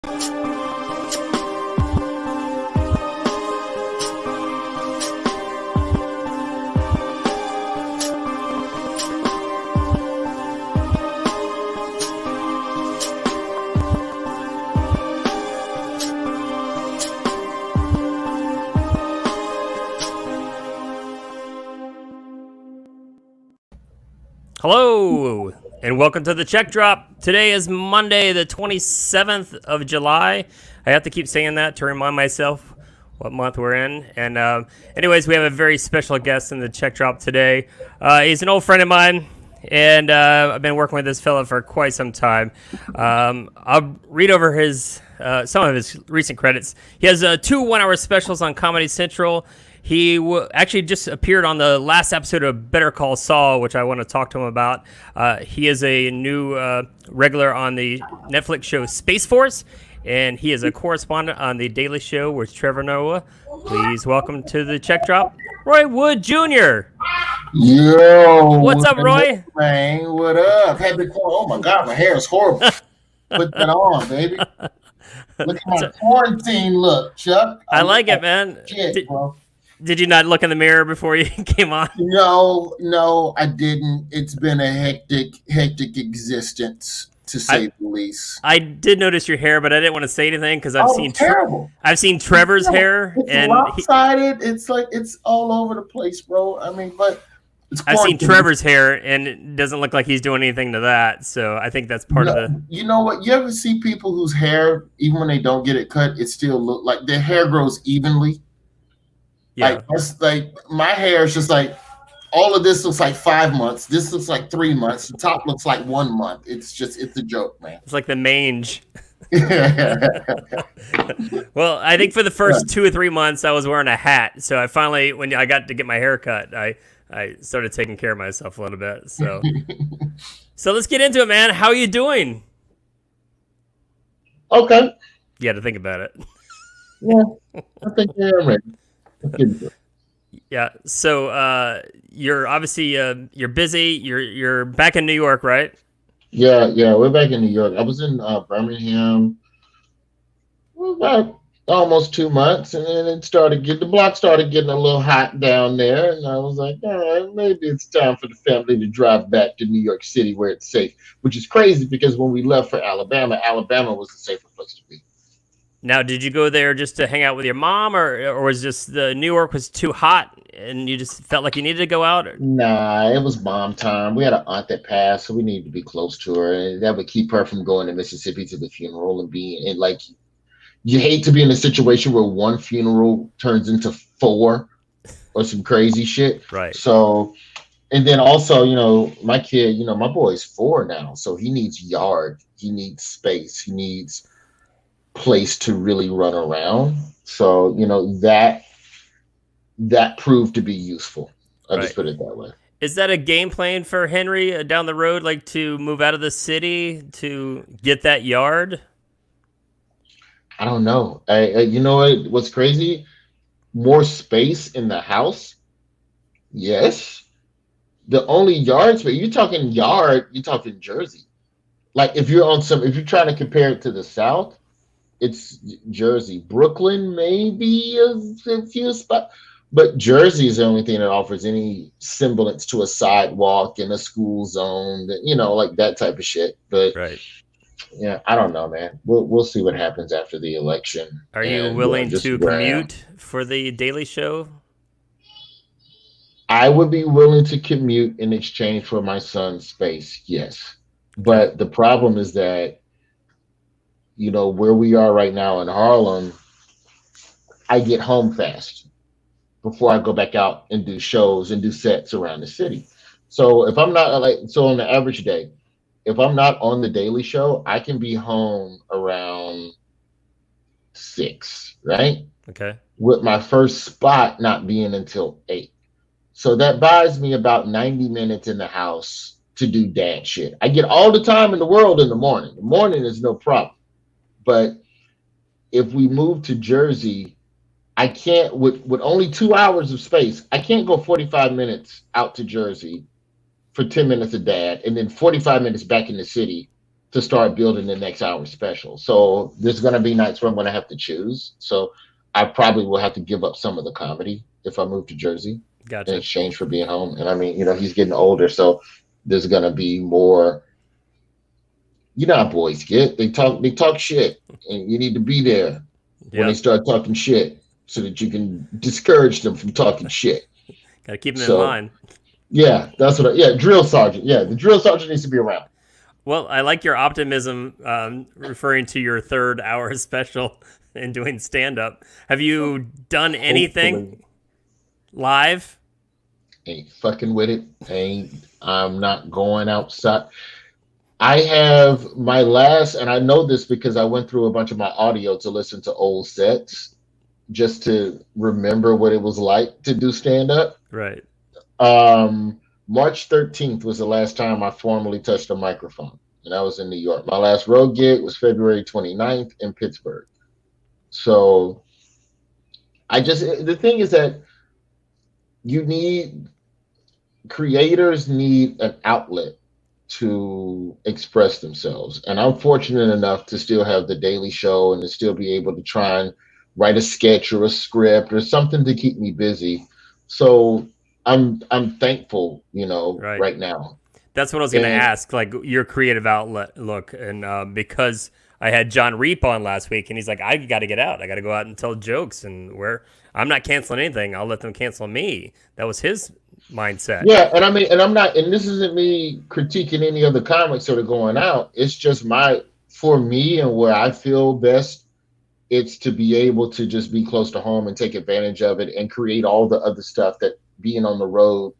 Hello, and welcome to the Check Drop. Today is Monday, the 27th of July. I have to keep saying that to remind myself what month we're in. And anyways, we have a very special guest in the Check Drop today. He's an old friend of mine, and I've been working with this fella for quite some time. I'll read over his some of his recent credits. He has 2 one-hour specials on Comedy Central. He actually just appeared on the last episode of Better Call Saul, which I want to talk to him about. He is a new regular on the Netflix show Space Force, and he is a correspondent on The Daily Show with Trevor Noah. Please welcome to the Check Drop, Roy Wood Jr. Yo, what's up, Roy? Man, what up? Happy Oh my God, my hair is horrible. Put that on, baby. Look at my quarantine look, Chuck. I like it, man. Shit, bro. Did you not look in the mirror before you came on? No, I didn't. It's been a hectic existence, to say the least. I did notice your hair, but I didn't want to say anything because I've seen terrible. I've seen Trevor's hair, it's and lopsided. It's like it's all over the place, bro. I mean, but I've seen Trevor's hair, and it doesn't look like he's doing anything to that. So I think that's part of the. You know what? You ever see people whose hair, even when they don't get it cut, it still look like their hair grows evenly? Yeah. Like my hair is just like all of this looks like 5 months. This looks like 3 months. The top looks like 1 month. It's a joke, man. It's like the mange. Well, I think for the first 2 or 3 months I was wearing a hat. So I finally, when I got to get my hair cut, I started taking care of myself a little bit. So so let's get into it, man. How are you doing? Okay. You had to think about it. Yeah, I think I'm ready. Yeah. So you're obviously you're busy. You're back in New York, right? Yeah. We're back in New York. I was in Birmingham about almost 2 months, and then the block started getting a little hot down there, and I was like, all right, maybe it's time for the family to drive back to New York City where it's safe. Which is crazy because when we left for Alabama was the safer place to be. Now, did you go there just to hang out with your mom, or was just the New York was too hot and you just felt like you needed to go out? Nah, it was mom time. We had an aunt that passed, so we needed to be close to her, and that would keep her from going to Mississippi to the funeral and like you hate to be in a situation where one funeral turns into 4 or some crazy shit. Right. So, and then also, my kid, my boy's 4 now, so he needs yard, he needs space, he needs place to really run around. So that proved to be useful. I'll just put it that way. Is that a game plan for Henry down the road, like to move out of the city to get that yard? I don't know. You know what's crazy? More space in the house. Yes. The only yard space, you're talking Jersey. Like if you're trying to compare it to the South, it's Jersey. Brooklyn, maybe a few spots, but Jersey is the only thing that offers any semblance to a sidewalk and a school zone, like that type of shit. But yeah, I don't know, man. We'll see what happens after the election. Are you willing to commute for the Daily Show? I would be willing to commute in exchange for my son's space, yes. But the problem is that where we are right now in Harlem, I get home fast before I go back out and do shows and do sets around the city. So if I'm not on the average day, if I'm not on the Daily Show, I can be home around 6, right? Okay. With my first spot not being until 8. So that buys me about 90 minutes in the house to do dad shit. I get all the time in the world in the morning. The morning is no problem. But if we move to Jersey, I can't, with only 2 hours of space, I can't go 45 minutes out to Jersey for 10 minutes of dad and then 45 minutes back in the city to start building the next hour special. So there's going to be nights where I'm going to have to choose. So I probably will have to give up some of the comedy if I move to Jersey in Gotcha. exchange for being home. And I mean, he's getting older, so there's going to be more. You know how boys get. They talk shit, and you need to be there when they Yep. start talking shit so that you can discourage them from talking shit. Got to keep them in So line. yeah, that's what. Yeah, drill sergeant. Yeah, the drill sergeant needs to be around. Well, I like your optimism, referring to your third hour special and doing stand up. Have you done anything Hopefully, live? ain't fucking with it. Ain't. I'm not going outside. I have my last, and I know this because I went through a bunch of my audio to listen to old sets just to remember what it was like to do stand up. Right. March 13th was the last time I formally touched a microphone, and I was in New York. My last road gig was February 29th in Pittsburgh. So the thing is that you need, creators need an outlet to express themselves. And I'm fortunate enough to still have the Daily Show and to still be able to try and write a sketch or a script or something to keep me busy. So I'm thankful, Right. right now. That's what I was going to And ask, like your creative outlet look. And because I had John Reap on last week, and he's like, I got to get out. I got to go out and tell jokes. And where I'm not canceling anything, I'll let them cancel me. That was his mindset. yeah, and I mean, and I'm not, and this isn't me critiquing any of the comics that are going out. It's just for me and where I feel best, it's to be able to just be close to home and take advantage of it and create all the other stuff that being on the road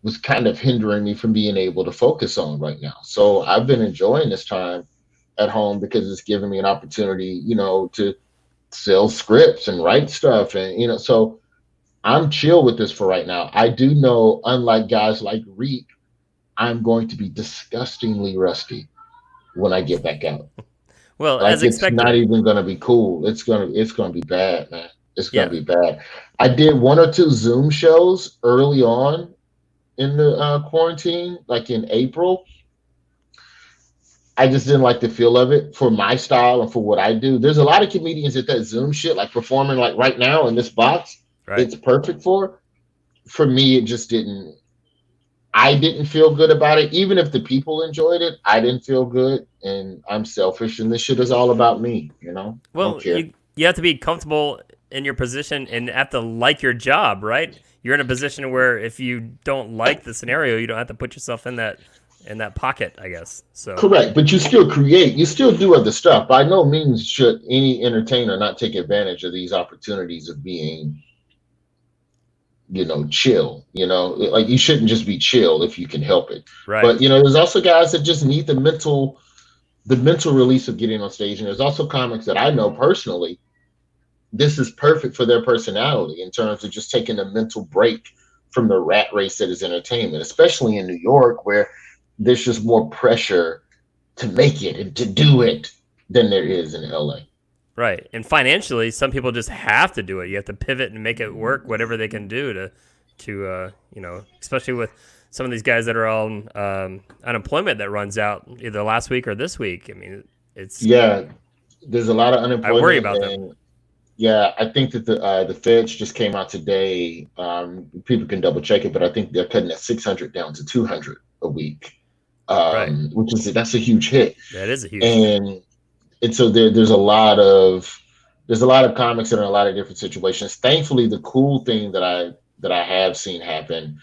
was kind of hindering me from being able to focus on right now. So I've been enjoying this time at home because it's given me an opportunity, to sell scripts and write stuff. And, so I'm chill with this for right now. I do know, unlike guys like Reek, I'm going to be disgustingly rusty when I get back out. Well, Like as it's not expected. even gonna be cool. It's gonna be bad, man. It's gonna Yeah. be bad. I did one or two Zoom shows early on in the quarantine, like in April. I just didn't like the feel of it for my style and for what I do. There's a lot of comedians that Zoom shit, like performing like right now in this box, Right. it's perfect for. For me, it just didn't. I didn't feel good about it. Even if the people enjoyed it, I didn't feel good. And I'm selfish, and this shit is all about me. I don't Well, care. you have to be comfortable in your position and have to like your job, right? You're in a position where if you don't like the scenario, you don't have to put yourself in that pocket, I guess. So, Correct, but you still create, you still do other stuff. By no means should any entertainer not take advantage of these opportunities of being, chill. Like you shouldn't just be chill if you can help it. right. But there's also guys that just need the mental release of getting on stage, and there's also comics that I know personally. This is perfect for their personality in terms of just taking a mental break from the rat race that is entertainment, especially in New York, where there's just more pressure to make it and to do it than there is in LA. Right. And financially, some people just have to do it. You have to pivot and make it work, whatever they can do especially with some of these guys that are on unemployment that runs out either last week or this week. I mean, it's Yeah, there's a lot of I worry unemployment, about them. and yeah, I think that the Feds just came out today. People can double check it, but I think they're cutting that 600 down to 200 a week, Right. that's a huge hit. That is a huge hit. And so there's a lot of comics that are in a lot of different situations. Thankfully, the cool thing that I have seen happen,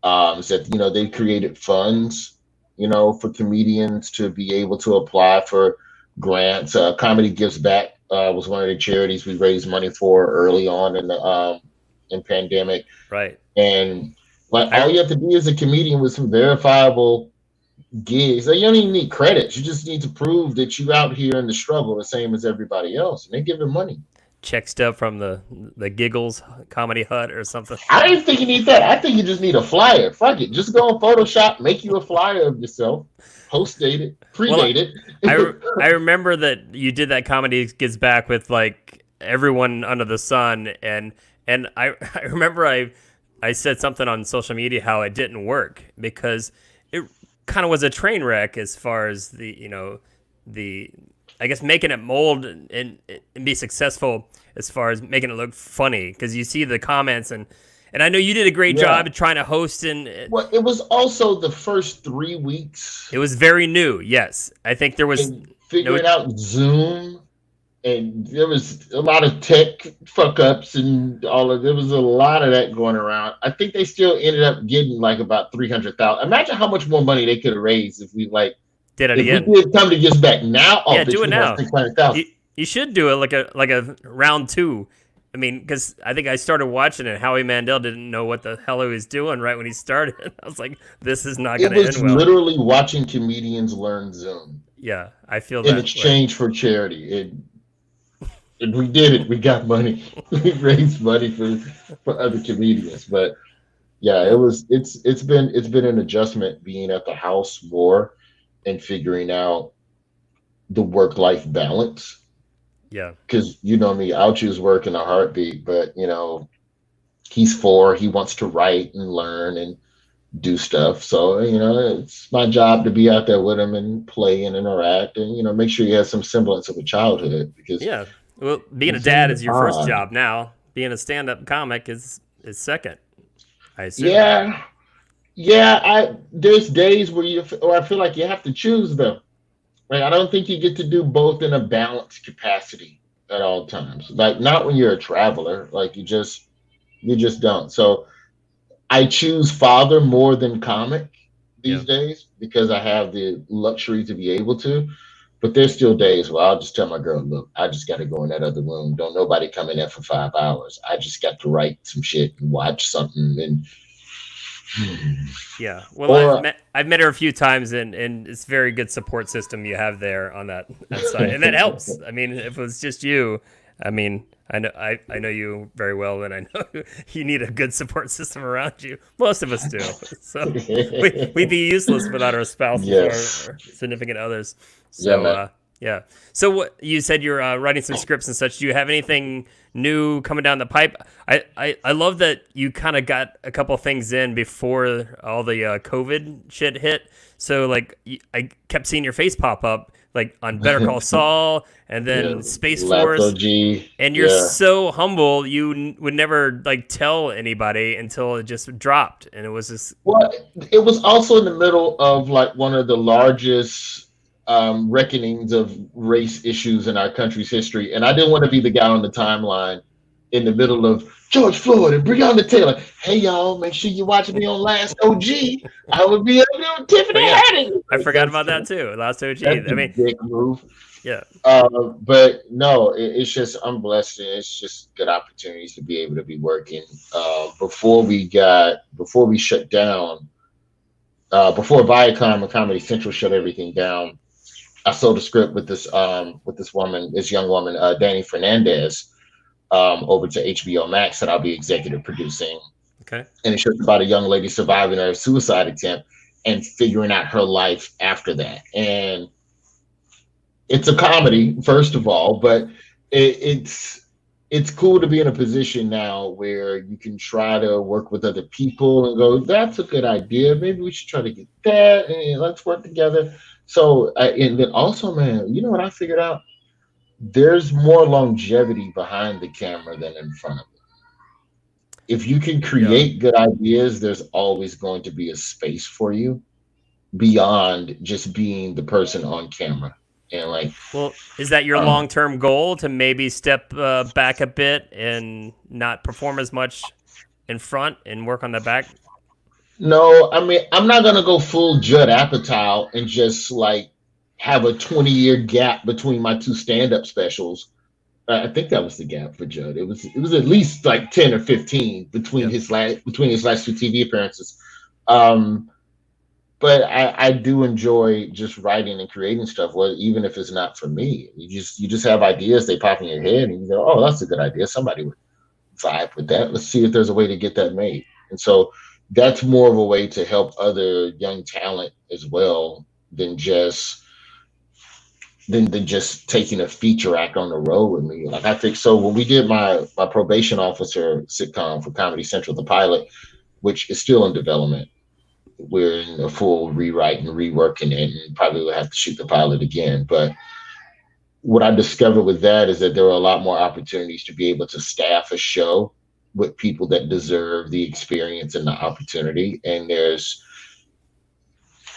is that they created funds, for comedians to be able to apply for grants. Comedy Gives Back was one of the charities we raised money for early on in the in pandemic. Right. And like all I you have to be is a comedian with some verifiable gigs. Like, you don't even need credits. You just need to prove that you out here in the struggle the same as everybody else, and they give them money. check stuff from the Giggles Comedy Hut or something. I don't even think you need that. I think you just need a flyer. Fuck it. Just go on Photoshop, make you a flyer of yourself, post date it, Well, predate it. I remember that you did that Comedy Gets Back with like everyone under the sun, and I remember I said something on social media how it didn't work because it kind of was a train wreck as far as the I guess making it mold and be successful as far as making it look funny, because you see the comments and I know you did a great Yeah. job trying to host, and Well, it was also the first 3 weeks it was very new. Yes, I think there was and no. figuring out Zoom, and there was a lot of tech fuck ups and all of there was a lot of that going around. I think they still ended up getting like about 300,000. Imagine how much more money they could have raised if we like Did it if again. we did come to get back now. Oh, Yeah, bitch, do it we have now. 600,000. You should do it like a round two. I mean, because I think I started watching it. Howie Mandel didn't know what the hell he was doing right when he started. I was like, this is not It going to was end well. literally watching comedians learn Zoom Yeah, I feel in that way. exchange for charity. And we did it. We got money. We raised money for other comedians. But yeah, it's been an adjustment being at the house more and figuring out the work life balance. Yeah, Because you know me, I'll choose work in a heartbeat. But he's 4. He wants to write and learn and do stuff. So it's my job to be out there with him and play and interact and make sure he has some semblance of a childhood because yeah. Well, being a it's dad is your first odd. job now. Being a stand-up comic is second, I assume. Yeah, yeah. There's days where I feel like you have to choose them. Like I don't think you get to do both in a balanced capacity at all times. Like not when you're a traveler. Like you just don't. So I choose father more than comic Yeah. these days because I have the luxury to be able to. But there's still days where I'll just tell my girl, look, I just got to go in that other room. Don't nobody come in there for 5 hours. I just got to write some shit and watch something. And Yeah. Well, or I've met her a few times, and it's a very good support system you have there on that side, and that helps. I mean, if it was just you, I mean, I know you very well, and I know you need a good support system around you. Most of us do. So we'd be useless without our spouses yes, or significant others. yeah, So man. yeah. So what you said you're writing some scripts and such. Do you have anything new coming down the pipe? I love that you kind of got a couple things in before all the COVID shit hit. So like I kept seeing your face pop up like on Better Call Saul and then Yeah, Space Last Force. OG. And you're Yeah. so humble, you would never like tell anybody until it just dropped, and it was just Well, it was also in the middle of like one of the largest reckonings of race issues in our country's history, and I didn't want to be the guy on the timeline in the middle of George Floyd and Breonna Taylor. Hey y'all, make sure you watch me on Last OG. I would be able to Tiffany Oh, yeah. Haddish. I forgot about that too. Last OG. That's I a mean, big move. yeah, But no, it's just I'm blessed, and it's just good opportunities to be able to be working. Before we shut down, before Viacom and Comedy Central shut everything down, I sold a script with this young woman, Danny Fernandez, over to HBO Max that I'll be executive producing, okay, and it's just about a young lady surviving a suicide attempt and figuring out her life after that. And it's a comedy, first of all, but it's cool to be in a position now where you can try to work with other people and go, that's a good idea. Maybe we should try to get that, and let's work together. So, and then also, man, you know what I figured out? There's more longevity behind the camera than in front of it. If you can yeah. create good ideas, there's always going to be a space for you beyond just being the person on camera. And like, Well, is that your um, long-term goal to maybe step back a bit and not perform as much in front and work on the back? no, I mean, I'm not gonna go full Judd Apatow and just like have a 20-year gap between my two stand-up specials. I think that was the gap for Judd. It was at least like 10 or 15 between Yeah, his last two TV appearances. Um, but I do enjoy just writing and creating stuff, well, even if it's not for me. You just have ideas, they pop in your head, and you go, oh, that's a good idea. Somebody would vibe with that. Let's see if there's a way to get that made. And so that's more of a way to help other young talent as well than just taking a feature act on the road with me. Like I think so when we did my probation officer sitcom for Comedy Central, the pilot, which is still in development. we're in a full rewrite and reworking it, and probably will have to shoot the pilot again. But what I discovered with that is that there are a lot more opportunities to be able to staff a show with people that deserve the experience and the opportunity. And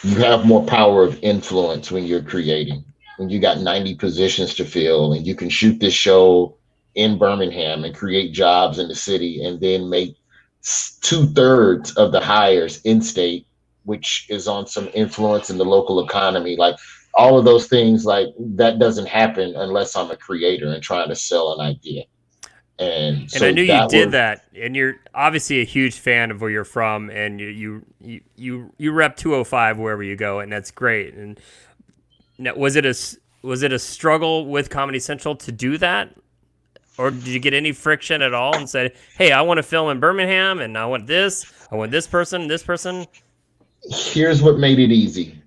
you have more power of influence when you're creating. When you got 90 positions to fill and you can shoot this show in Birmingham and create jobs in the city and then make 2/3 of the hires in state, which is on some influence in the local economy. Like all of those things, like that doesn't happen unless I'm a creator and trying to sell an idea. And And I so knew you that did was that, and you're obviously a huge fan of where you're from, and you rep 205 wherever you go, and that's great. And now, was it a struggle with Comedy Central to do that, or did you get any friction at all and said, "Hey, I want to film in Birmingham, and I want this person, this person"? here's what made it easy.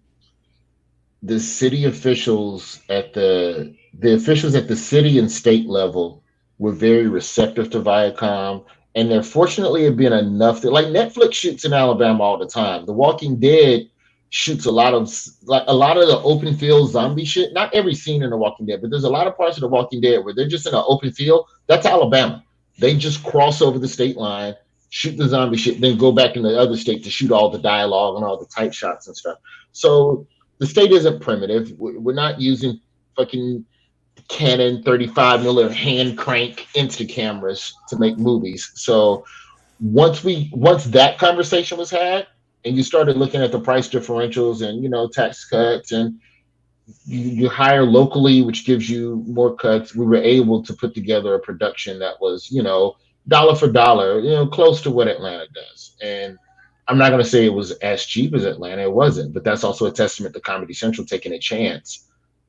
The city officials at the officials at the city and state level were very receptive to Viacom, and there fortunately have been enough that like Netflix shoots in Alabama all the time. The Walking Dead shoots a lot of the open field zombie shit. Not every scene in The Walking Dead, but there's a lot of parts of The Walking Dead where they're just in an open field. That's Alabama. They just cross over the state line, shoot the zombie shit, then go back in the other state to shoot all the dialogue and all the tight shots and stuff. So the state isn't primitive. We're not using fucking Canon 35 millimeter hand crank Insta cameras to make movies. So once that conversation was had, and you started looking at the price differentials and tax cuts, and you hire locally, which gives you more cuts, we were able to put together a production that was dollar for dollar, close to what Atlanta does. And I'm not going to say it was as cheap as Atlanta. It wasn't, but that's also a testament to Comedy Central taking a chance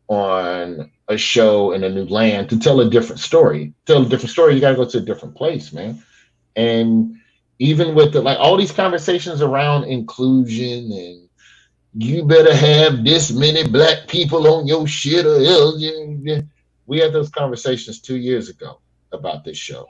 on a show in a new land to tell a different story. Tell a different story, you got to go to a different place, man. And even with like all these conversations around inclusion and you better have this many black people on your shit or else. We had those conversations 2 years ago about this show.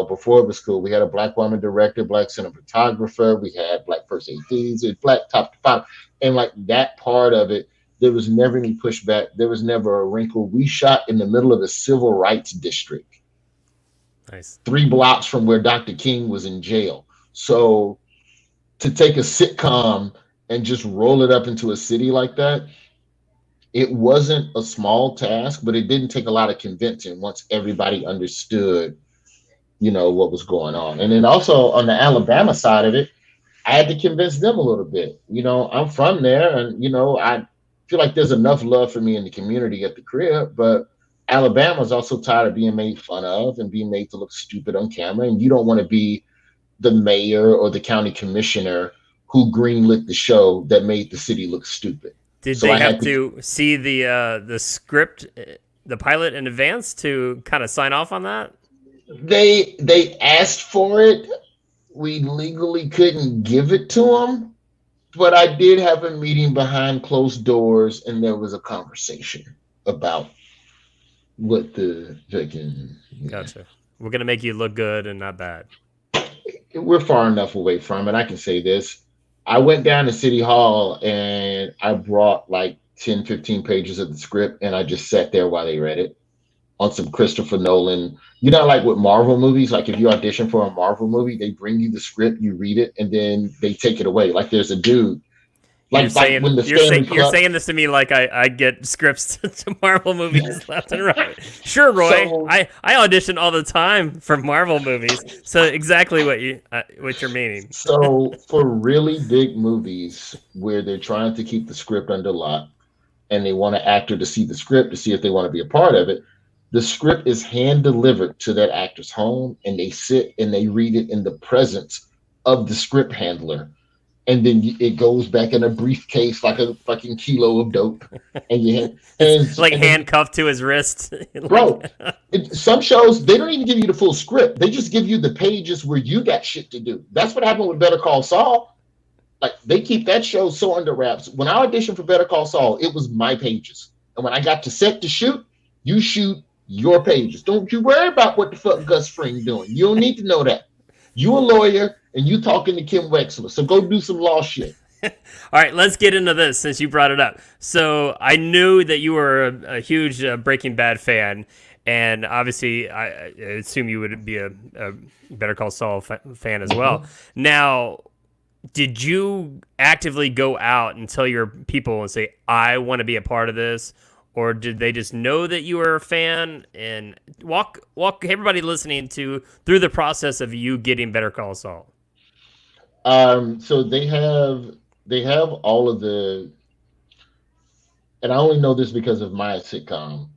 Before it was cool, we had a black woman director, black cinematographer, we had black first ADs, black top to bottom, and like that part of it, there was never any pushback. There was never a wrinkle. We shot in the middle of the civil rights district. Nice. 3 blocks from where Dr. King was in jail. So to take a sitcom and just roll it up into a city like that, it wasn't a small task, but it didn't take a lot of convincing once everybody understood what was going on. And then also on the Alabama side of it, I had to convince them a little bit. I'm from there, and I feel like there's enough love for me in the community at the crib, but Alabama's also tired of being made fun of and being made to look stupid on camera, and you don't want to be the mayor or the county commissioner who greenlit the show that made the city look stupid. Did they have to see the script, the pilot in advance to kind of sign off on that? They asked for it. We legally couldn't give it to them, but I did have a meeting behind closed doors, and there was a conversation about what the fucking. Gotcha. We're gonna make you look good and not bad. We're far enough away from it. I can say this. I went down to City Hall and I brought like 10, 15 pages of the script, and I just sat there while they read it on some Christopher Nolan. Like with Marvel movies, like if you audition for a Marvel movie, they bring you the script, you read it, and then they take it away. Like there's a dude. You're saying this to me like I get scripts to Marvel movies left and right. Sure, Roy. So, I audition all the time for Marvel movies. So exactly what you're meaning. So for really big movies where they're trying to keep the script under lock and they want an actor to see the script to see if they want to be a part of it, the script is hand delivered to that actor's home, and they sit and they read it in the presence of the script handler. And then it goes back in a briefcase like a fucking kilo of dope. And it's like handcuffed to his wrist. Bro, some shows, they don't even give you the full script. They just give you the pages where you got shit to do. That's what happened with Better Call Saul. Like, they keep that show so under wraps. When I auditioned for Better Call Saul, it was my pages. And when I got to set to shoot, you shoot your pages. Don't you worry about what the fuck Gus Fring doing. You don't need to know that. You a lawyer, and you talking to Kim Wexler, so go do some law shit. All right, let's get into this since you brought it up. So I knew that you were a huge Breaking Bad fan, and obviously I assume you would be a Better Call Saul fan as well. Now, did you actively go out and tell your people and say, I want to be a part of this? Or did they just know that you were a fan? And walk everybody listening through the process of you getting Better Call Saul. So they have all of the, and I only know this because of my sitcom.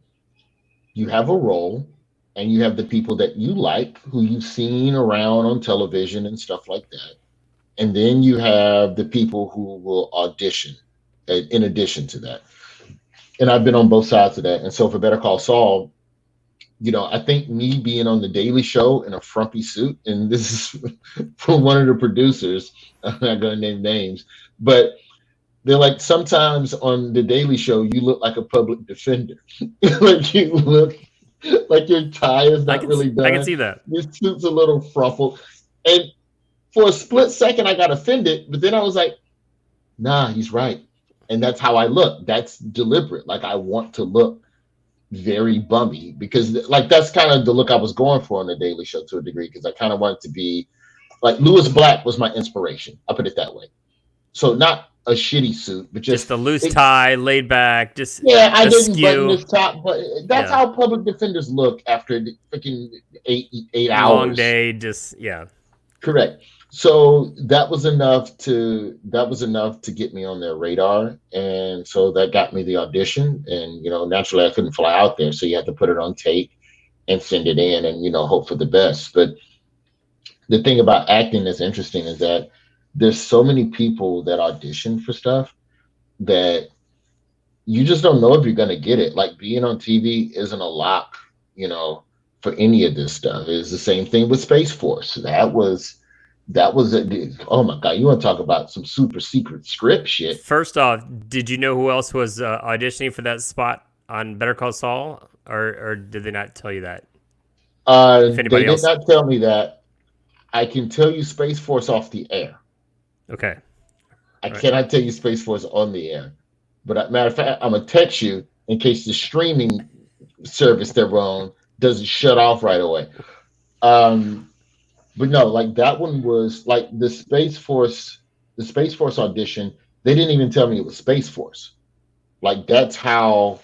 You have a role, and you have the people that you like, who you've seen around on television and stuff like that. And then you have the people who will audition in addition to that. And I've been on both sides of that. And so for Better Call Saul, I think me being on the Daily Show in a frumpy suit, and this is from one of the producers, I'm not going to name names, but they're like, sometimes on the Daily Show, you look like a public defender. Like you look like your tie is not really done. I can see that. Your suit's a little fruffled. And for a split second, I got offended, but then I was like, nah, he's right. And that's how I look. That's deliberate. Like, I want to look very bummy because, like, that's kind of the look I was going for on the Daily Show to a degree, because I kind of wanted to be like Lewis Black was my inspiration. I'll put it that way. So not a shitty suit, but just a loose tie, laid back, just I didn't skew. button this top, but that's how public defenders look after the freaking eight hours. Long day, Correct. So that was enough to get me on their radar, and so that got me the audition. And naturally, I couldn't fly out there, so you had to put it on tape and send it in, and hope for the best. But the thing about acting that's interesting is that there's so many people that audition for stuff that you just don't know if you're going to get it. Like, being on TV isn't a lock, for any of this stuff. It's the same thing with Space Force. That was oh my God, you want to talk about some super secret script shit. First off, did you know who else was auditioning for that spot on Better Call Saul, or did they not tell you that? They did not tell me that. I can tell you Space Force off the air. Okay. I cannot tell you Space Force on the air. But matter of fact, I'm going to text you in case the streaming service they're on doesn't shut off right away. But no, like, that one was like the Space Force audition. They didn't even tell me it was Space Force. Like, that's how,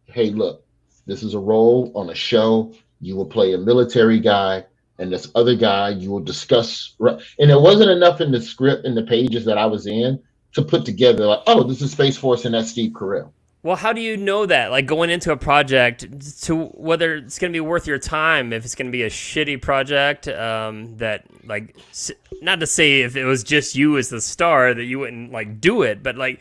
hey, look, this is a role on a show. You will play a military guy, and this other guy you will discuss. And it wasn't enough in the script, in the pages that I was in, to put together like, oh, this is Space Force and that's Steve Carell. Well, how do you know that? Like, going into a project, to whether it's going to be worth your time, if it's going to be a shitty project, that, like, not to say if it was just you as the star that you wouldn't, like, do it, but, like,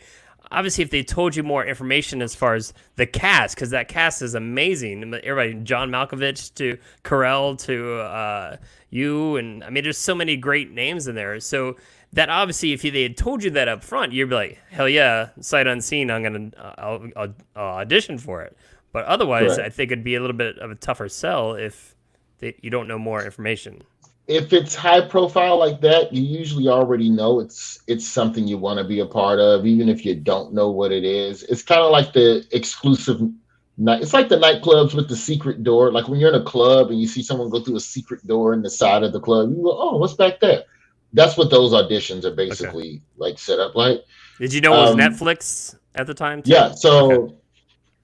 obviously if they told you more information as far as the cast, because that cast is amazing. Everybody, John Malkovich to Carell to you, and I mean, there's so many great names in there. So that obviously, if they had told you that up front, you'd be like, hell yeah, sight unseen, I'll audition for it. But otherwise, Correct. I think it'd be a little bit of a tougher sell if you don't know more information. If it's high profile like that, you usually already know it's something you want to be a part of, even if you don't know what it is. It's kind of like the exclusive night. It's like the nightclubs with the secret door. Like, when you're in a club and you see someone go through a secret door in the side of the club, you go, oh, what's back there? That's what those auditions are basically like set up like. Did you know it was Netflix at the time too? Yeah, so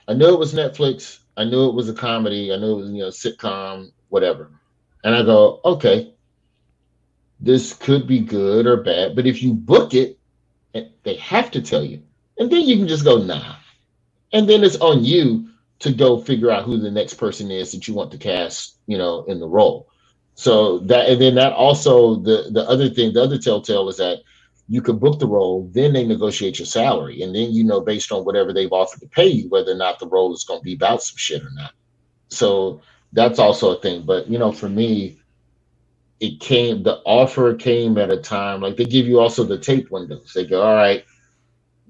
I knew it was Netflix. I knew it was a comedy. I knew it was sitcom, whatever. And I go, okay, this could be good or bad. But if you book it, they have to tell you. And then you can just go, nah. And then it's on you to go figure out who the next person is that you want to cast, in the role. So that, and then that also, the other telltale is that you could book the role, then they negotiate your salary, and then based on whatever they've offered to pay you, whether or not the role is going to be about some shit or not. So that's also a thing. But for me, the offer came at a time, like, they give you also the tape windows. They go, all right,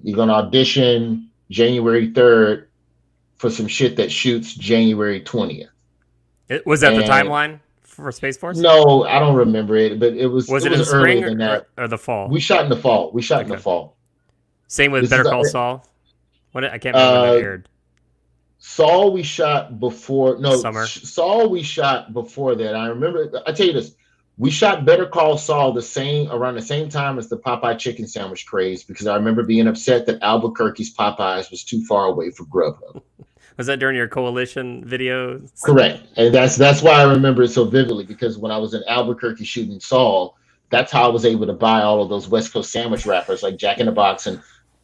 you're going to audition January 3rd for some shit that shoots January 20th. Was that the timeline for Space Force? No, I don't remember it, but Was it it in the was earlier spring than that. or the fall? We shot in the fall. We shot in the Okay. fall. Same with This is Better Call the Saul. I can't remember when that uh aired. Saul we shot before. No, Summer. Saul we shot before that. I remember. I tell you this. We shot Better Call Saul around the same time as the Popeye chicken sandwich craze because I remember being upset that Albuquerque's Popeyes was too far away for Grubhub. Was that during your coalition videos? Correct, and that's why I remember it so vividly because when I was in Albuquerque shooting Saul, that's how I was able to buy all of those West Coast sandwich wrappers like Jack in the Box and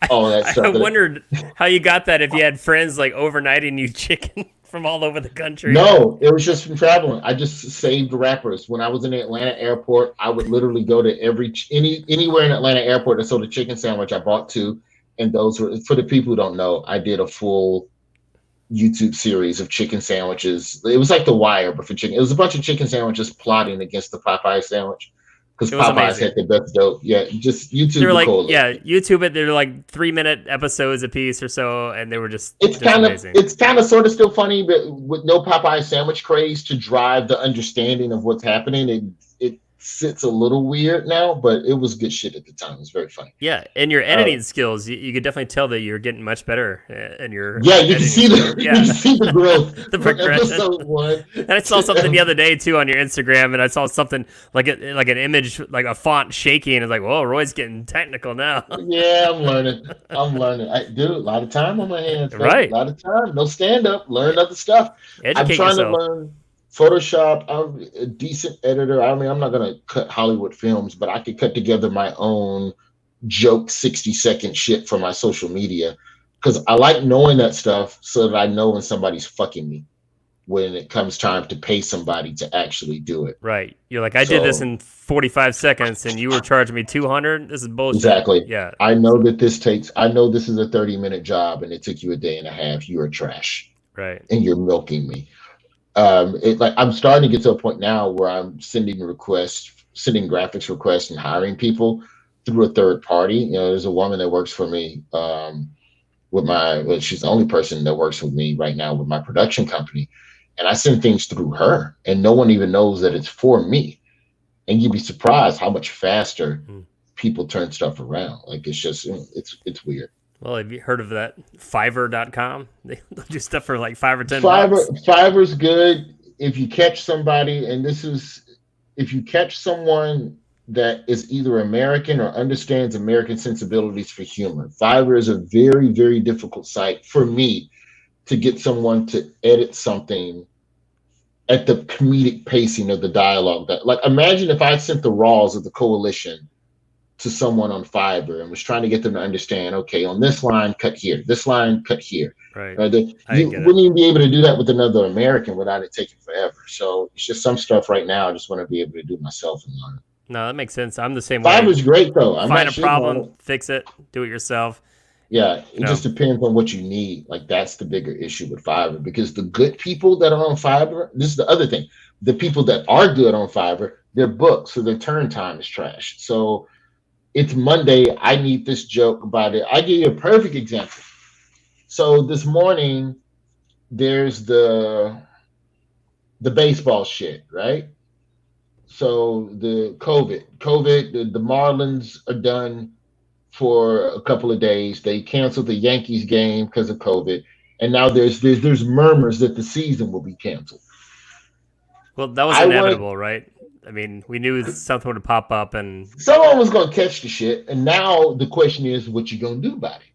all that I stuff. wondered how you got that if you had friends like overnighting you chicken from all over the country. No, it was just from traveling. I just saved wrappers. When I was in the Atlanta airport, I would literally go to anywhere in Atlanta airport that sold a chicken sandwich. I bought two, and those were for the people who don't know. I did a full YouTube series of chicken sandwiches. It was like The Wire, but for chicken. It was a bunch of chicken sandwiches plotting against the Popeye sandwich because It was Popeyes amazing. had the best dough. Yeah, just YouTube. They were like, cool. yeah, YouTube it. They're like 3-minute episodes a piece or so, and they were just amazing. It's kind of sort of still funny, but with no Popeye sandwich craze to drive the understanding of what's happening, it sits a little weird now, but it was good shit at the time. It was very funny. Yeah, and your editing skills, you could definitely tell that you're getting much better in your Yeah, you can see the yeah. you can see the growth. The from progression. episode 1. And I saw something the other day too on your Instagram, and I saw something like an image, like a font shaking. And it's like, whoa, Roy's getting technical now. Yeah, I'm learning. Dude, a lot of time on my hands. Man. Right. A lot of time. No stand up. Learn other stuff. Educate I'm trying yourself. to learn Photoshop. I'm a decent editor. I mean, I'm not going to cut Hollywood films, but I could cut together my own joke 60-second shit for my social media because I like knowing that stuff so that I know when somebody's fucking me when it comes time to pay somebody to actually do it. Right. You're like, I did this in 45 seconds, and you were charging me 200. This is bullshit. Exactly. Yeah. I know this is a 30-minute job and it took you a day and a half. You are trash. Right. And you're milking me. I'm starting to get to a point now where I'm sending graphics requests and hiring people through a third party. You know, there's a woman that works for me she's the only person that works with me right now with my production company. And I send things through her and no one even knows that it's for me. And you'd be surprised how much faster people turn stuff around. Like it's just, it's weird. Well, have you heard of that Fiverr.com? They'll do stuff for like $5 or $10. Fiverr's good if you catch somebody, and if you catch someone that is either American or understands American sensibilities for humor. Fiverr is a very, very difficult site for me to get someone to edit something at the comedic pacing of the dialogue. Imagine if I sent the raws of the coalition to someone on Fiverr and was trying to get them to understand, okay, on this line, cut here, this line, cut here. Right. You wouldn't even be able to do that with another American without it taking forever. So it's just some stuff right now I just want to be able to do myself and learn. No, that makes sense. I'm the same way. Fiverr's great though. Find a problem, fix it, do it yourself. Yeah, it just depends on what you need. Like that's the bigger issue with Fiverr because the good people that are on Fiverr, this is the other thing. The people that are good on Fiverr, they're booked, so their turn time is trash. So it's Monday. I need this joke about it. I give you a perfect example. So this morning, there's the baseball shit, right? So the COVID, the Marlins are done for a couple of days. They canceled the Yankees game because of COVID, and now there's murmurs that the season will be canceled. Well, that was inevitable, right? I mean, we knew something would pop up, and someone was going to catch the shit. And now the question is, what you going to do about it?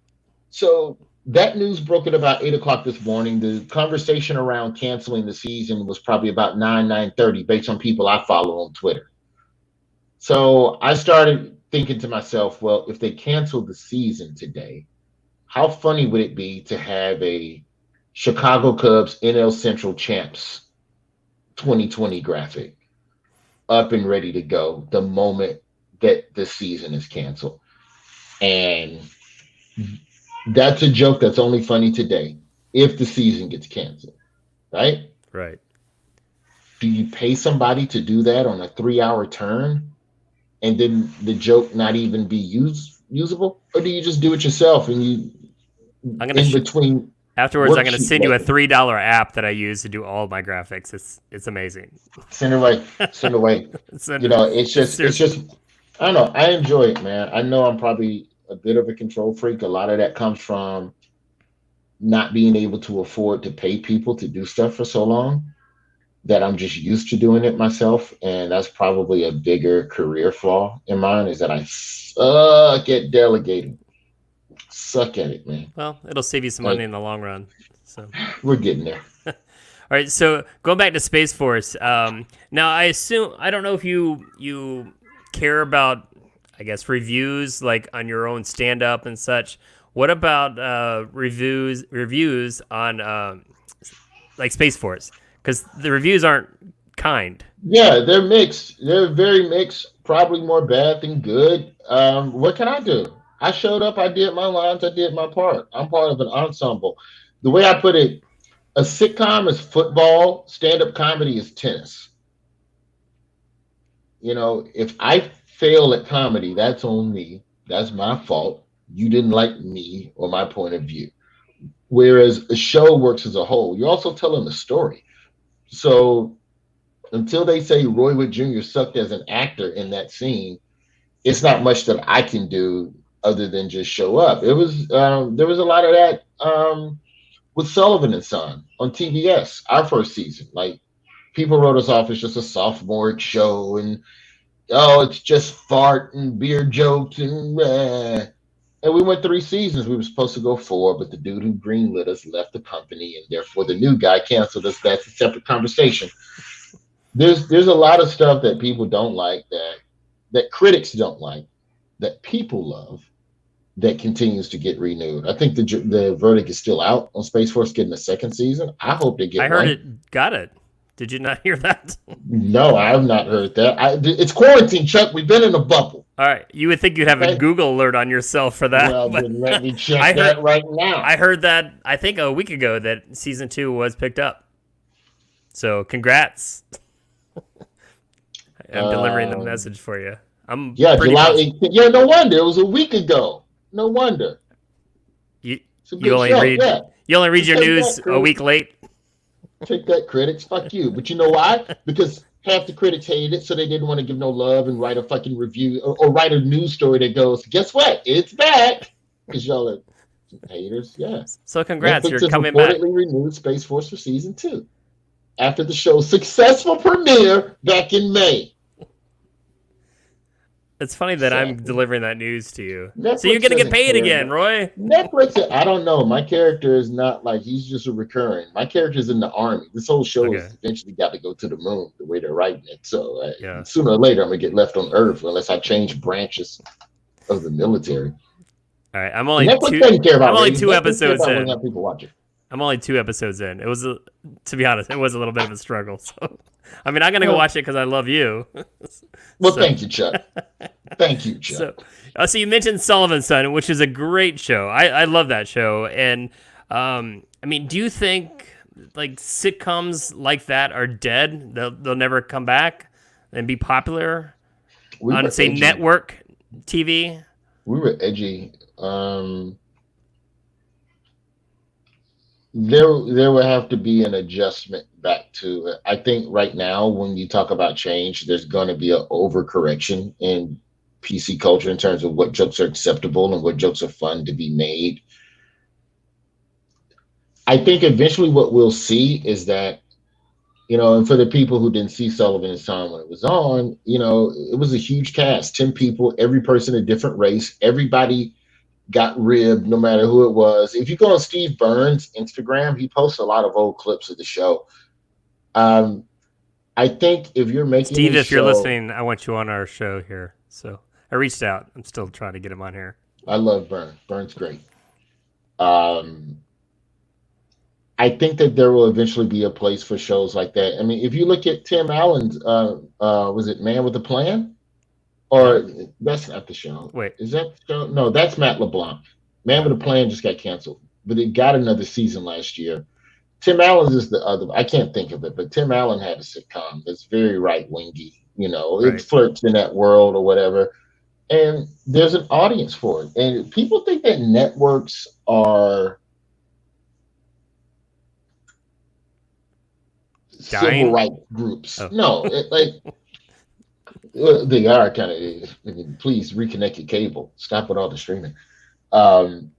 So that news broke at about 8:00 this morning. The conversation around canceling the season was probably about 9:30, based on people I follow on Twitter. So I started thinking to myself, well, if they canceled the season today, how funny would it be to have a Chicago Cubs NL Central Champs 2020 graphic up and ready to go the moment that the season is canceled? And that's a joke that's only funny today if the season gets canceled, right? Right. Do you pay somebody to do that on a 3-hour turn and then the joke not even be usable? Or do you just do it yourself and you between Afterwards, I'm going to Worksheet send you a level. $3 app that I use to do all my graphics. It's amazing. Send away, send away. Send You it. know, it's Seriously. just. I don't know. I enjoy it, man. I know I'm probably a bit of a control freak. A lot of that comes from not being able to afford to pay people to do stuff for so long that I'm just used to doing it myself. And that's probably a bigger career flaw in mine is that I suck at delegating. Suck at it, man. Well, it'll save you some money Like in the long run. So. we're getting there. All right, so going back to Space Force. Now, I don't know if you care about, I guess, reviews like on your own stand up and such. What about reviews on like Space Force? Because the reviews aren't kind. Yeah, they're mixed. They're very mixed. Probably more bad than good. What can I do? I showed up. I did my lines. I did my part. I'm part of an ensemble. The way I put it, a sitcom is football. Stand-up comedy is tennis. You know, if I fail at comedy, that's on me. That's my fault. You didn't like me or my point of view. Whereas a show works as a whole. You're also telling a story. So until they say Roy Wood Jr. sucked as an actor in that scene, it's not much that I can do other than just show up. It was there was a lot of that with Sullivan and Son on TBS, our first season. Like people wrote us off as just a sophomore show, and oh, it's just fart and beer jokes and we went 3 seasons. We were supposed to go 4, but the dude who greenlit us left the company, and therefore the new guy canceled us. That's a separate conversation. There's a lot of stuff that people don't like that critics don't like that people love that continues to get renewed. I think the verdict is still out on Space Force getting a second season. I hope they I get heard one. it got it. Did you not hear that? No, I have not heard that. It's quarantine, Chuck. We've been in a bubble. All right, you would think you'd have a Okay. Google alert on yourself for that, Well, but then let me I check heard that right now. I heard that I think a week ago that season 2 was picked up. So congrats. I'm delivering the Um, message for you. I'm yeah, pretty July positive. 18th. Yeah, no wonder. It was a week ago. No wonder. You It's a you good only show. read Yeah. you only read your Take that, news a critics. week late. Take that, critics. Fuck you. But you know why? Because half the critics hated it, so they didn't want to give no love and write a fucking review or write a news story that goes, guess what? It's back. Because y'all are haters. Yeah. So congrats, Netflix you're has coming back. reportedly renewed Space Force for season 2 after the show's successful premiere back in May. It's funny that I'm Sadly. delivering that news to you. So you're Netflix gonna get doesn't paid care again, enough. Roy. Netflix, I don't know. My character is not like he's just a recurring. My character's in the army. This whole show Okay. has eventually got to go to the moon the way they're writing it. So Yeah. sooner or later, I'm gonna get left on Earth unless I change branches of the military. All right. Netflix doesn't care I'm about only ratings. 2 Netflix care episodes about when in. young people watch it. I'm only 2 episodes in. To be honest, it was a little bit of a struggle. So, I mean, I'm gonna go Well, watch it because I love you. well, So, thank you, Chuck. Thank you, Chuck. so you mentioned Sullivan's Son, which is a great show. I love that show. And I mean, do you think like sitcoms like that are dead? They'll never come back and be popular We on were say edgy. network TV? We were edgy. There would have to be an adjustment back to it. I think right now when you talk about change, there's going to be an overcorrection in PC culture in terms of what jokes are acceptable and what jokes are fun to be made. I think eventually what we'll see is that, and for the people who didn't see Sullivan and Son when it was on, it was a huge cast, 10 people, every person a different race, everybody got ribbed no matter who it was. If you go on Steve Burns' Instagram, he posts a lot of old clips of the show. I think if you're making Steve, a if you're show, listening, I want you on our show here. So I reached out. I'm still trying to get him on here. I love Burns. Burns great. Um, I think that there will eventually be a place for shows like that. I mean, if you look at Tim Allen's, was it Man with a Plan? Or that's not the show. Wait. Is that the show? No, that's Matt LeBlanc. Man with a Plan just got canceled, but it got another season last year. Tim Allen's is the other. I can't think of it, but Tim Allen had a sitcom that's very right wingy. It Right. flirts in that world or whatever, and there's an audience for it. And people think that networks are civil dying? rights groups. Oh, No, they are kind of. Please reconnect your cable. Stop with all the streaming. Um,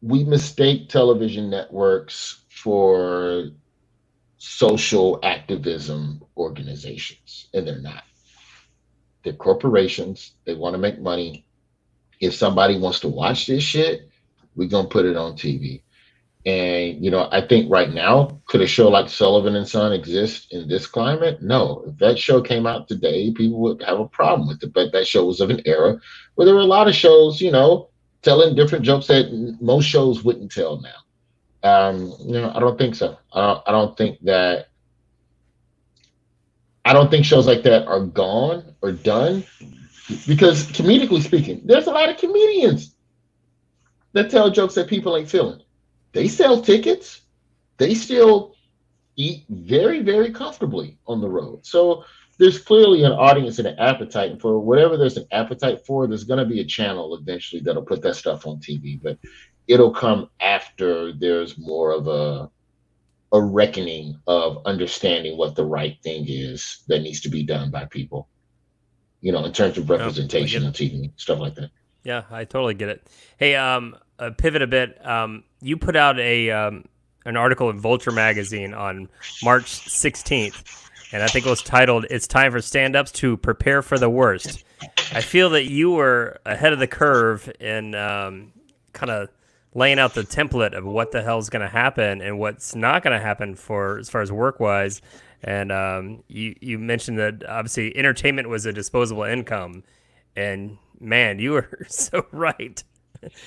we mistake television networks for social activism organizations, and they're not. They're corporations. They want to make money. If somebody wants to watch this shit, we're gonna put it on TV. And I think right now, could a show like Sullivan and Son exist in this climate? No. If that show came out today, people would have a problem with it. But that show was of an era where there were a lot of shows, telling different jokes that most shows wouldn't tell now. I don't think so. I don't think shows like that are gone or done because comedically speaking, there's a lot of comedians that tell jokes that people ain't feeling. They sell tickets. They still eat very, very comfortably on the road. So there's clearly an audience and an appetite. And for whatever there's an appetite for, there's going to be a channel eventually that'll put that stuff on TV. But it'll come after there's more of a reckoning of understanding what the right thing is that needs to be done by people, in terms of representation on TV, stuff like that. Yeah, I totally get it. Hey, pivot a bit. You put out an article in Vulture magazine on March 16th, and I think it was titled, "It's Time for Stand-Ups to Prepare for the Worst." I feel that you were ahead of the curve in kind of laying out the template of what the hell's going to happen and what's not going to happen as far as work-wise. And you mentioned that obviously entertainment was a disposable income, and man, you were so right.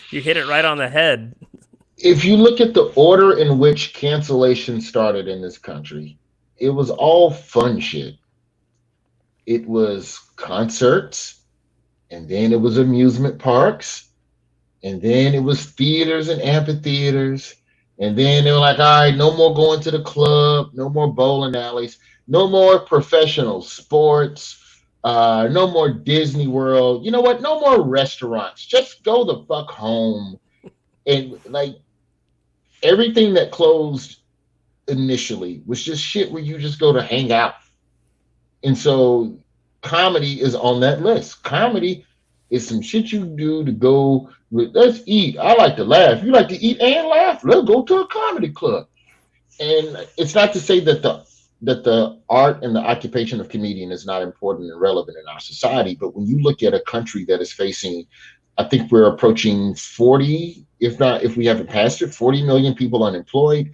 You hit it right on the head. If you look at the order in which cancellation started in this country, it was all fun shit. It was concerts, and then it was amusement parks, and then it was theaters and amphitheaters, and then they were like, all right, no more going to the club, no more bowling alleys, no more professional sports, no more Disney World. You know what? No more restaurants. Just go the fuck home. And like everything that closed initially was just shit where you just go to hang out. And so comedy is on that list. Comedy is some shit you do to go, let's eat. I like to laugh. You like to eat and laugh? Let's go to a comedy club. And it's not to say that the art and the occupation of comedian is not important and relevant in our society. But when you look at a country that is facing, I think we're approaching 40, if we haven't passed it, 40 million people unemployed.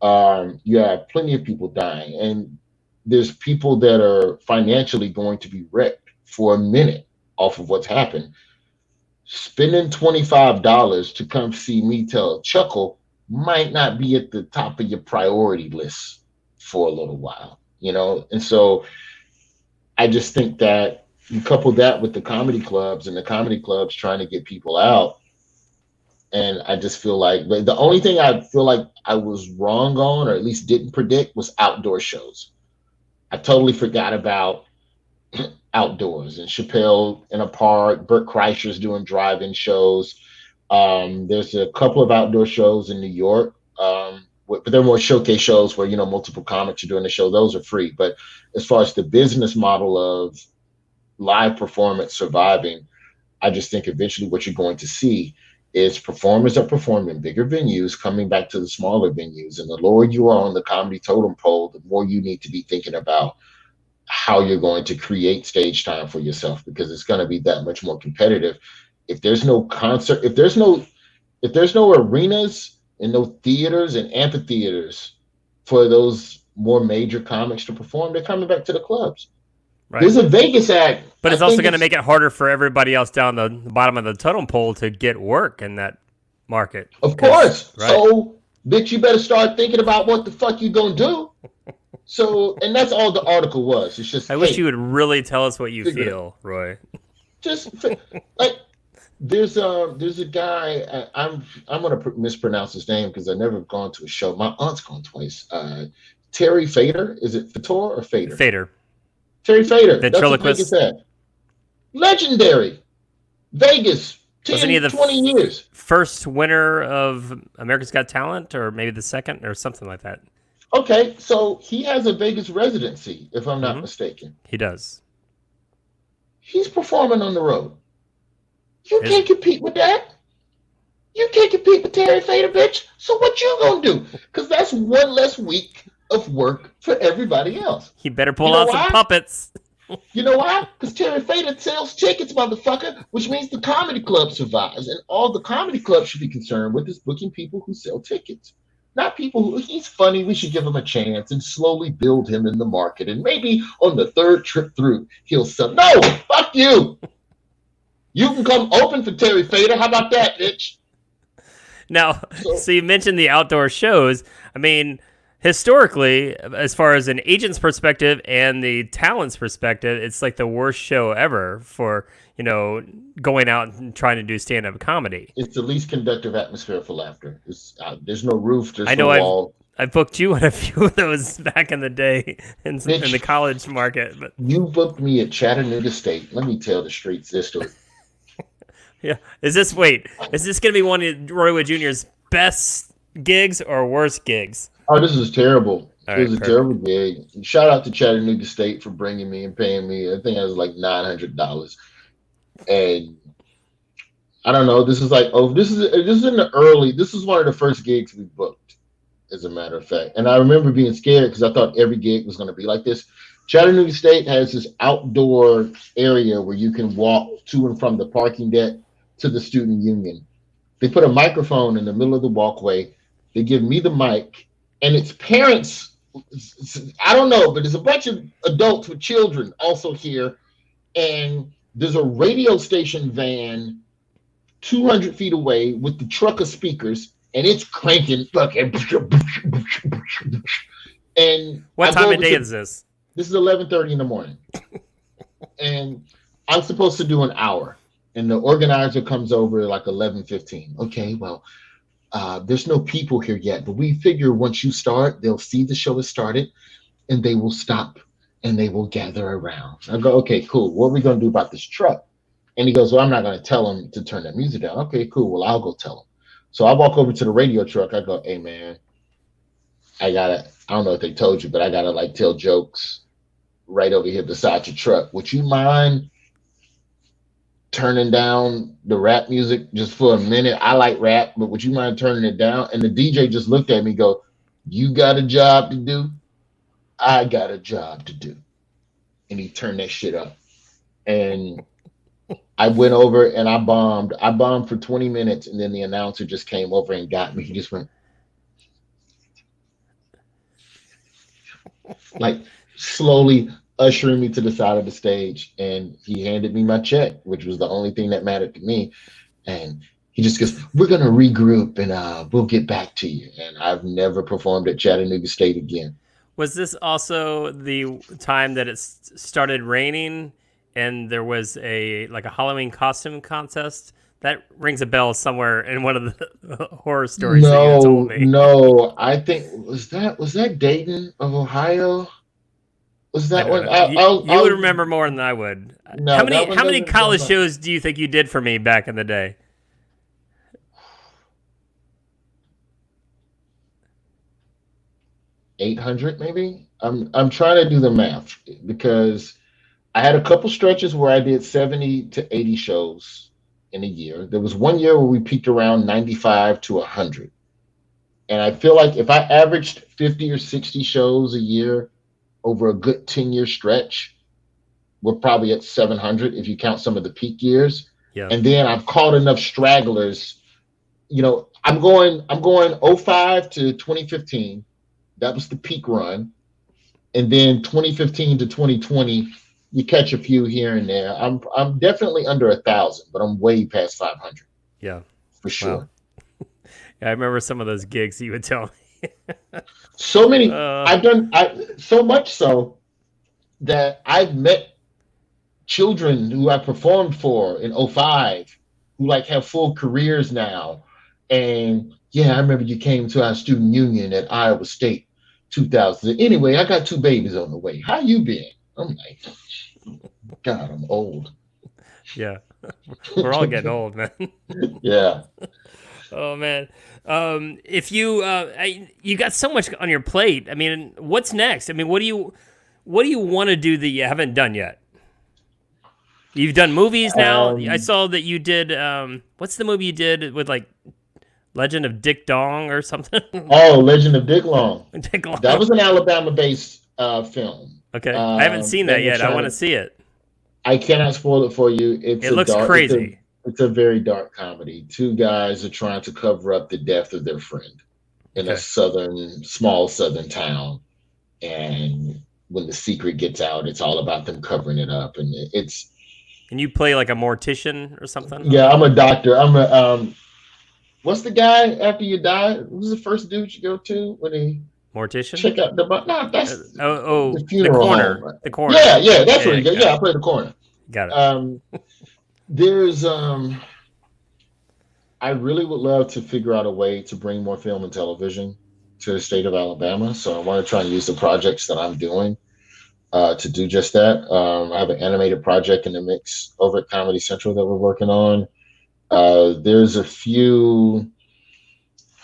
You have plenty of people dying. And there's people that are financially going to be wrecked for a minute off of what's happened. Spending $25 to come see me tell a chuckle might not be at the top of your priority list for a little while, And so I just think that you couple that with the comedy clubs and the comedy clubs trying to get people out. And I just feel like the only thing I feel like I was wrong on, or at least didn't predict, was outdoor shows. I totally forgot about outdoors and Chappelle in a park, Burt Kreischer's doing drive-in shows. There's a couple of outdoor shows in New York, but they're more showcase shows where, multiple comics are doing the show. Those are free. But as far as the business model of live performance surviving, I just think eventually what you're going to see is performers are performing in bigger venues, coming back to the smaller venues. And the lower you are on the comedy totem pole, the more you need to be thinking about how you're going to create stage time for yourself, because it's going to be that much more competitive. If there's no concert, if there's no arenas and no theaters and amphitheaters for those more major comics to perform, they're coming back to the clubs. Right. There's a Vegas act. But it's also going to make it harder for everybody else down the bottom of the totem pole to get work in that market. Of course. Right. So, bitch, you better start thinking about what the fuck you going to do. So, and that's all the article was. It's just, I wish you would really tell us what you feel, Roy. Just like there's a guy. I'm gonna mispronounce his name because I've never gone to a show. My aunt's gone twice. Terry Fader. Is it Fator or Fader? Fader. Terry Fader. Ventriloquist. Legendary. Vegas. 10, 20 years. First winner of America's Got Talent, or maybe the second, or something like that. Okay, so he has a Vegas residency, if I'm not Hmm. mistaken. He does. He's performing on the road. You Is can't compete with that. You can't compete with Terry Fader, bitch. So what you gonna do? Because that's one less week of work for everybody else. he better You pull know out some why? puppets? You know why? Because Terry Fader sells tickets, motherfucker, which means the comedy club survives. And all the comedy club should be concerned with is booking people who sell tickets. Not people who he's funny, we should give him a chance and slowly build him in the market. And maybe on the third trip through, he'll sell. No, fuck you. You can come open for Terry Fader. How about that, bitch? Now, So so you mentioned the outdoor shows. I mean, historically, as far as an agent's perspective and the talent's perspective, it's like the worst show ever for, going out and trying to do stand-up comedy. it's the least conductive atmosphere for laughter. There's no roof, I there's no know I've wall. I've booked you on a few of those back in the day in the Bitch, college market, but you booked me at Chattanooga State. Let me tell the streets this story. yeah. Is this going to be one of Roy Wood Jr.'s best gigs or worst gigs? Oh, this is terrible. All It was right, a terrible perfect. gig. Shout out to Chattanooga State for bringing me and paying me. I think it was like $900. And I don't know. This is like this is in the early. This is one of the first gigs we booked, as a matter of fact. And I remember being scared because I thought every gig was going to be like this. Chattanooga State has this outdoor area where you can walk to and from the parking deck to the student union. They put a microphone in the middle of the walkway. They give me the mic, and it's parents. I don't know, but there's a bunch of adults with children also here, and there's a radio station van 200 feet away with the truck of speakers, and it's cranking fucking. And What I go time of over day to is this? this is 11:30 in the morning, and I'm supposed to do an hour, and the organizer comes over like 11:15. Okay, well, there's no people here yet, but we figure once you start, they'll see the show has started and they will stop and they will gather around. I go, okay, cool. What are we going to do about this truck? And he goes, well, I'm not going to tell them to turn their music down. Okay, cool. Well, I'll go tell them. So I walk over to the radio truck. I go, hey, man, I don't know if they told you, but I got to like tell jokes right over here beside your truck. Would you mind turning down the rap music just for a minute? I like rap, but would you mind turning it down? And the DJ just looked at me, go, you got a job to do? I got a job to do. And he turned that shit up. And I went over and I bombed. I bombed for 20 minutes and then the announcer just came over and got me. He just went like slowly ushering me to the side of the stage and he handed me my check, which was the only thing that mattered to me. And he just goes, we're going to regroup and we'll get back to you. And I've never performed at Chattanooga State again. Was this also the time that it started raining and there was a Halloween costume contest? That rings a bell somewhere in one of the horror stories that you had told No, me. no. I think was that Dayton of Ohio? Was I that don't one? know. I, I'll, You would I'll remember more than I would. How no, many that one how many doesn't jump college up. shows do you think you did for me back in the day? 800 maybe. I'm trying to do the math because I had a couple stretches where I did 70 to 80 shows in a year. There was one year where we peaked around 95 to 100. And I feel like if I averaged 50 or 60 shows a year over a good 10-year stretch, we're probably at 700 if you count some of the peak years. Yeah. And then I've caught enough stragglers. I'm going '05 to 2015. That was the peak run. And then 2015 to 2020, you catch a few here and there. I'm definitely under 1,000, but I'm way past 500 Yeah. for Wow. sure. Yeah, I remember some of those gigs you would tell me. So many Uh, I've done so much so that I've met children who I performed for in '05 who like have full careers now. And yeah, I remember you came to our student union at Iowa State 2000. Anyway, I got two babies on the way. How you been? I'm like, God, I'm old. yeah. We're all getting old, man. Yeah. Oh man, if you you got so much on your plate. I mean, what's next? I mean, what do you want to do that you haven't done yet? You've done movies now. I Um, saw that you did. What's the movie you did with like Legend of Dick Dong or something? oh, Legend of Dick Long. Dick That Long. was an Alabama-based film. Okay, I haven't seen They that were yet. I trying want to to. see it. I cannot spoil it for you. It looks crazy. It's a very dark comedy. Two guys are trying to cover up the death of their friend in a Okay, small southern town, and when the secret gets out, it's all about them covering it up. And it's and you play like a mortician or something on yeah, that? I'm a doctor. What's the guy after you die? Who's the first dude you go to when they Mortician? check out the? No, that's Oh, the the funeral corner. home. The corner. Yeah, yeah, that's Yeah, what yeah, he goes. got Yeah, it. I play the corner. Got it. Um, there's I really would love to figure out a way to bring more film and television to the state of Alabama. So I want to try and use the projects that I'm doing to do just that. I have an animated project in the mix over at Comedy Central that we're working on. Uh, there's a few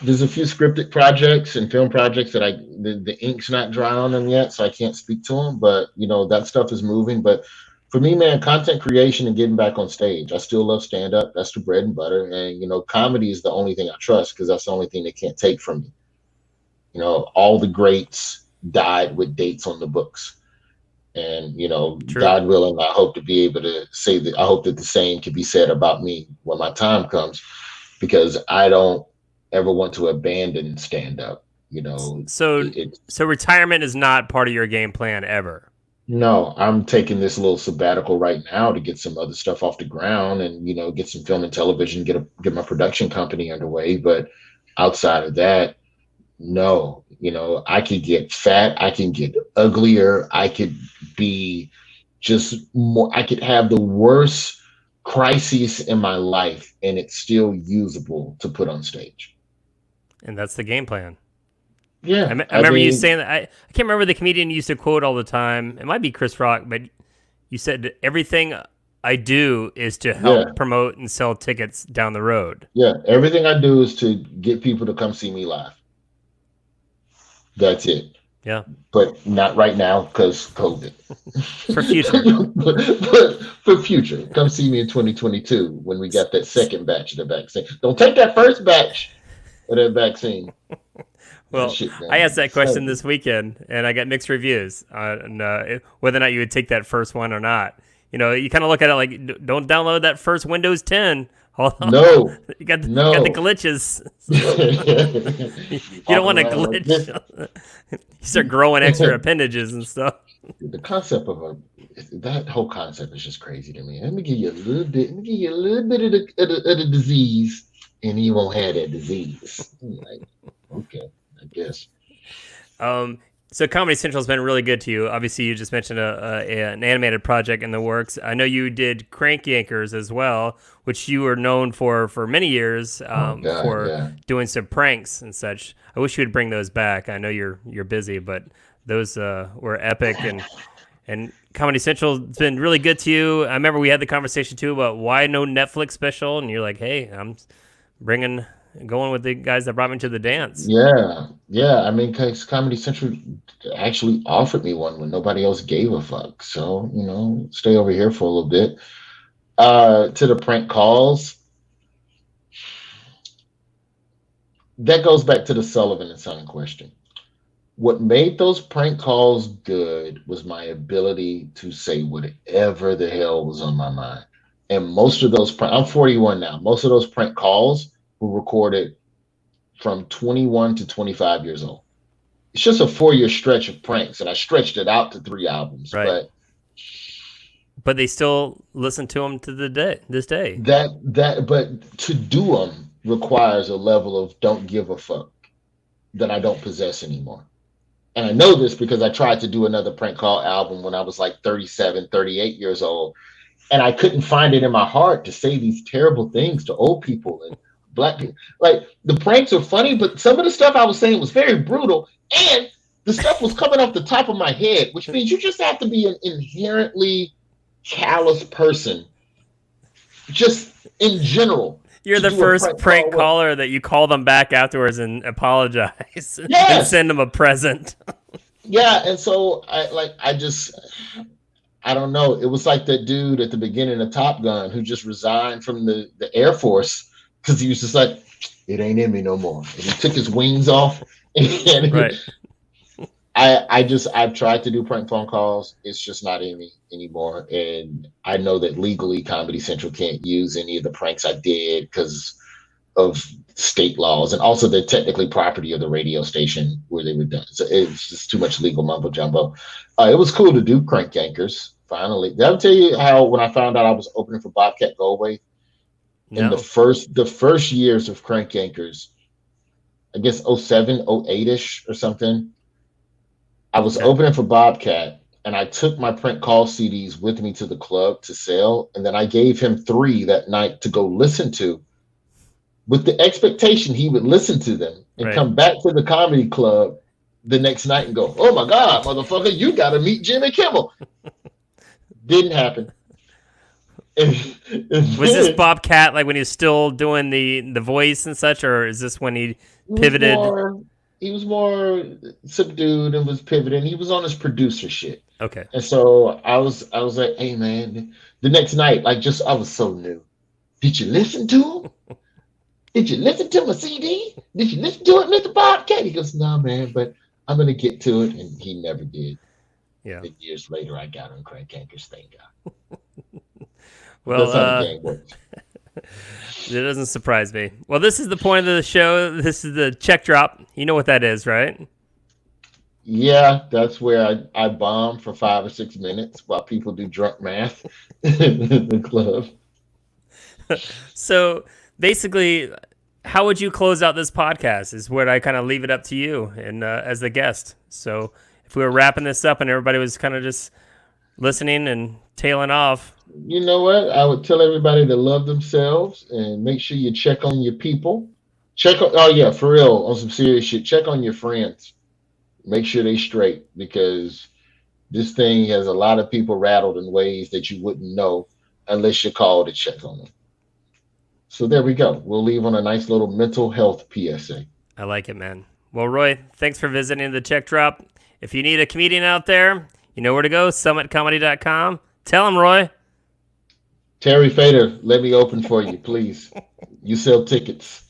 there's a few scripted projects and film projects that the ink's not dry on them yet, so I can't speak to them. But that stuff is moving. But for me, man, content creation and getting back on stage. I still love stand up. That's the bread and butter. And comedy is the only thing I trust because that's the only thing they can't take from me. All the greats died with dates on the books. And True. God willing, I hope to be able to say that. I hope that the same can be said about me when my time comes, because I don't ever want to abandon stand up. So, It, so retirement is not part of your game plan ever. no, I'm taking this little sabbatical right now to get some other stuff off the ground and get some film and television, get my production company underway. But outside of that, no, I could get fat, I can get uglier, I could be just more, I could have the worst crises in my life and it's still usable to put on stage. And that's the game plan. Yeah, I I remember you mean, saying that. I can't remember the comedian you used to quote all the time. It might be Chris Rock, but you said everything I do is to yeah, help promote and sell tickets down the road. yeah. Everything I do is to get people to come see me live. That's it. Yeah, But not right now because COVID. for future. but for future, come see me in 2022 when we got that second batch of the vaccine. Don't take that first batch of that vaccine. That Well, shit, I asked man. that question this weekend, and I got mixed reviews on whether or not you would take that first one or not. You kind of look at it like, don't download that first Windows 10. Hold on, No, you got the no. glitches. You You don't walking want to around like this. glitch. You start growing extra appendages and stuff. The concept of that whole concept is just crazy to me. Let me give you a little bit. Let me give you a little bit of the disease, and you won't have that disease. I'm like, okay, I guess. Um, so Comedy Central has been really good to you. Obviously, you just mentioned an animated project in the works. I know you did Crank Yankers as well, which you were known for many years Oh God, for yeah. doing some pranks and such. I wish you would bring those back. I know you're busy, but those were epic and Comedy Central's been really good to you. I remember we had the conversation too about why no Netflix special, and you're like, "Hey, I'm bringing going with the guys that brought me to the dance." Yeah, yeah. I mean, 'cause Comedy Central actually offered me one when nobody else gave a fuck. So, stay over here for a little bit. To the prank calls, that goes back to the Sullivan and Son question. What made those prank calls good was my ability to say whatever the hell was on my mind. And most of those, I'm 41 now. Most of those prank calls were recorded from 21 to 25 years old. It's just a 4-year stretch of pranks, and I stretched it out to 3 albums. Right. But they still listen to them to this day. But to do them requires a level of don't give a fuck that I don't possess anymore. And I know this because I tried to do another prank call album when I was like 37, 38 years old. And I couldn't find it in my heart to say these terrible things to old people and black people. Like, the pranks are funny, but some of the stuff I was saying was very brutal. And the stuff was coming off the top of my head, which means you just have to be an inherently callous person, just in general. You're to the do a first prank call. caller that you call them back afterwards and apologize and Yes, send them a present. yeah. And so I don't know. It was like that dude at the beginning of Top Gun who just resigned from the Air Force because he was just like, it ain't in me no more. And he took his wings off. And Right. I've tried to do prank phone calls. It's just not in me anymore. And I know that legally Comedy Central can't use any of the pranks I did because of state laws. And also they're technically property of the radio station where they were done. So it's just too much legal mumbo jumbo. It was cool to do Crank Yankers. Finally, did I tell you how when I found out I was opening for Bobcat Goldthwait in No. the first years of Crank Yankers, I guess '07, '08 ish or something. I was Okay. opening for Bobcat and I took my print call CDs with me to the club to sell. And then I gave him 3 that night to go listen to with the expectation he would listen to them and Right. come back to the comedy club the next night and go, oh my God, motherfucker, you got to meet Jimmy Kimmel. Didn't happen. And Was this then Bobcat like when he was still doing the voice and such, or is this when he pivoted? he was more subdued and was pivoting. He was on his producer shit. Okay. And so I was like, hey man, the next night, like just I was so new. Did you listen to him? Did you listen to my CD? Did you listen to it, Mr. Bobcat? He goes, no, man, but I'm gonna get to it. And he never did. Yeah. And years later I got on Crank Yankers, thank God. Well, That's how the game works. it doesn't surprise me. Well, this is the point of the show. This is the check drop. You know what that is, right? Yeah, that's where I bomb for 5 or 6 minutes while people do drunk math in the club. So basically, how would you close out this podcast? Is where I kind of leave it up to you and as the guest. So if we were wrapping this up and everybody was kind of just listening and tailing off. You know what? I would tell everybody to love themselves and make sure you check on your people. Check on, oh yeah, for real, on some serious shit. Check on your friends. Make sure they straight because this thing has a lot of people rattled in ways that you wouldn't know unless you call to check on them. So there we go. We'll leave on a nice little mental health PSA. I like it, man. Well, Roy, thanks for visiting the check drop. If you need a comedian out there, you know where to go, summitcomedy.com. Tell him, Roy. Terry Fader, let me open for you, please. You sell tickets.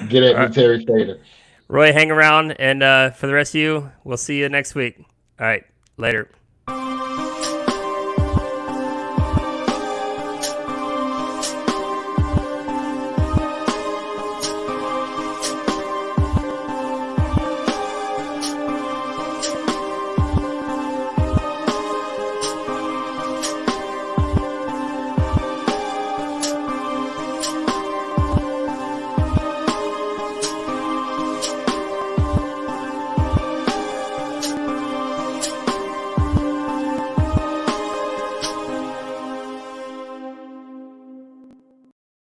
Get at All me, right. Terry Fader. Roy, hang around. And for the rest of you, we'll see you next week. All right. Later.